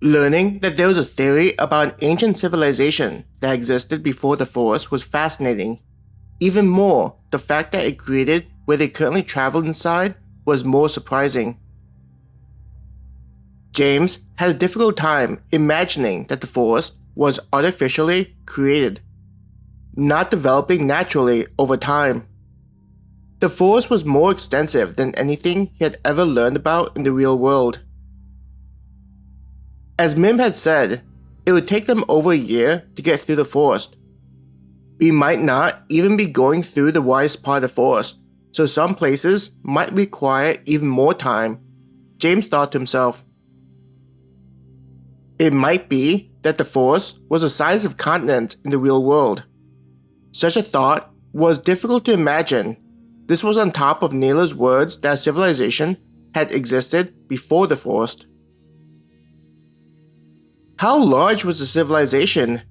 Learning that there was a theory about an ancient civilization that existed before the Forest was fascinating. Even more, the fact that it created where they currently traveled inside was more surprising. James had a difficult time imagining that the Forest was artificially created, not developing naturally over time. The Forest was more extensive than anything he had ever learned about in the real world. As Mim had said, it would take them over a year to get through the forest. We might not even be going through the widest part of the forest, so some places might require even more time, James thought to himself. It might be that the forest was the size of continents in the real world. Such a thought was difficult to imagine. This was on top of Naylor's words that civilization had existed before the forest. How large was the civilization?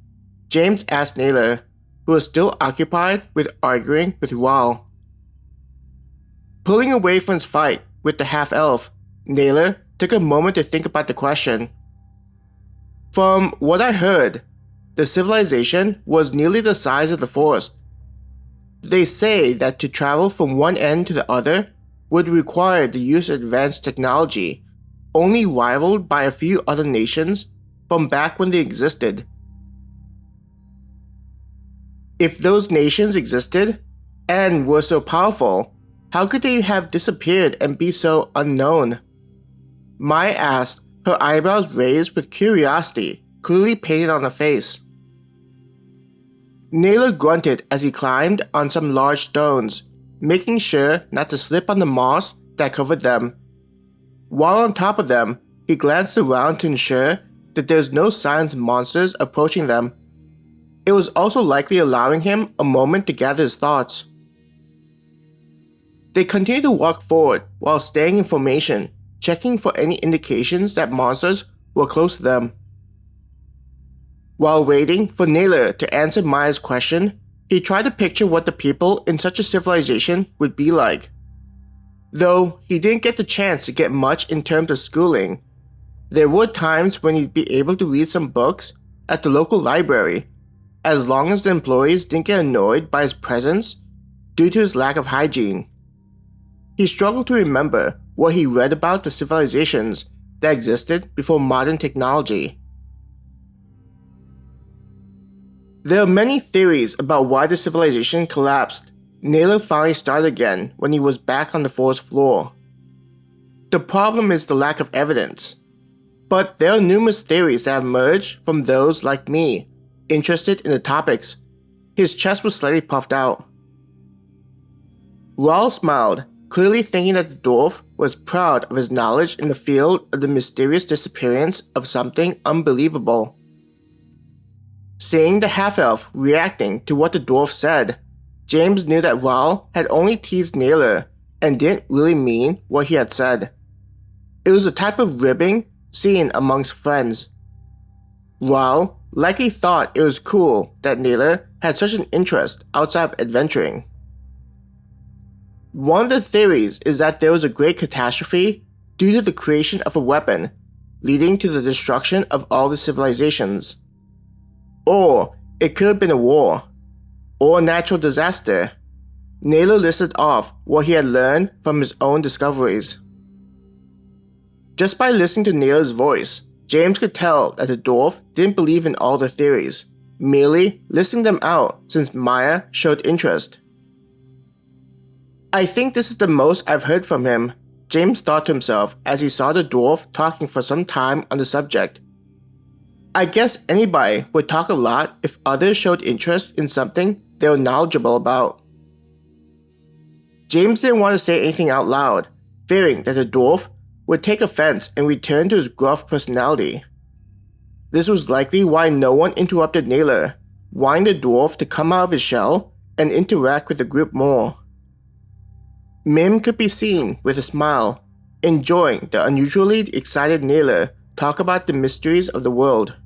James asked Naylor, who was still occupied with arguing with Raoul. Pulling away from his fight with the half-elf, Naylor took a moment to think about the question. From what I heard, the civilization was nearly the size of the forest. They say that to travel from one end to the other would require the use of advanced technology, only rivaled by a few other nations from back when they existed. If those nations existed and were so powerful, how could they have disappeared and be so unknown? Maya asked, her eyebrows raised with curiosity, clearly painted on her face. Naylor grunted as he climbed on some large stones, making sure not to slip on the moss that covered them. While on top of them, he glanced around to ensure that there was no signs of monsters approaching them. It was also likely allowing him a moment to gather his thoughts. They continued to walk forward while staying in formation, checking for any indications that monsters were close to them. While waiting for Naylor to answer Maya's question, he tried to picture what the people in such a civilization would be like. Though he didn't get the chance to get much in terms of schooling, there were times when he'd be able to read some books at the local library, as long as the employees didn't get annoyed by his presence due to his lack of hygiene. He struggled to remember what he read about the civilizations that existed before modern technology. There are many theories about why the civilization collapsed. Naylor finally started again when he was back on the forest floor. The problem is the lack of evidence. But there are numerous theories that have emerged from those like me, interested in the topics. His chest was slightly puffed out. Raoul smiled, clearly thinking that the dwarf was proud of his knowledge in the field of the mysterious disappearance of something unbelievable. Seeing the half-elf reacting to what the dwarf said, James knew that Raoul had only teased Naylor and didn't really mean what he had said. It was a type of ribbing seen amongst friends. Raoul likely thought it was cool that Naylor had such an interest outside of adventuring. One of the theories is that there was a great catastrophe due to the creation of a weapon, leading to the destruction of all the civilizations. Or it could have been a war, or a natural disaster. Naylor listed off what he had learned from his own discoveries. Just by listening to Naylor's voice, James could tell that the dwarf didn't believe in all the theories, merely listing them out since Maya showed interest. I think this is the most I've heard from him, James thought to himself as he saw the dwarf talking for some time on the subject. I guess anybody would talk a lot if others showed interest in something they were knowledgeable about. James didn't want to say anything out loud, fearing that the dwarf would take offense and return to his gruff personality. This was likely why no one interrupted Naylor, wanting the dwarf to come out of his shell and interact with the group more. Mim could be seen with a smile, enjoying the unusually excited Naylor talk about the mysteries of the world.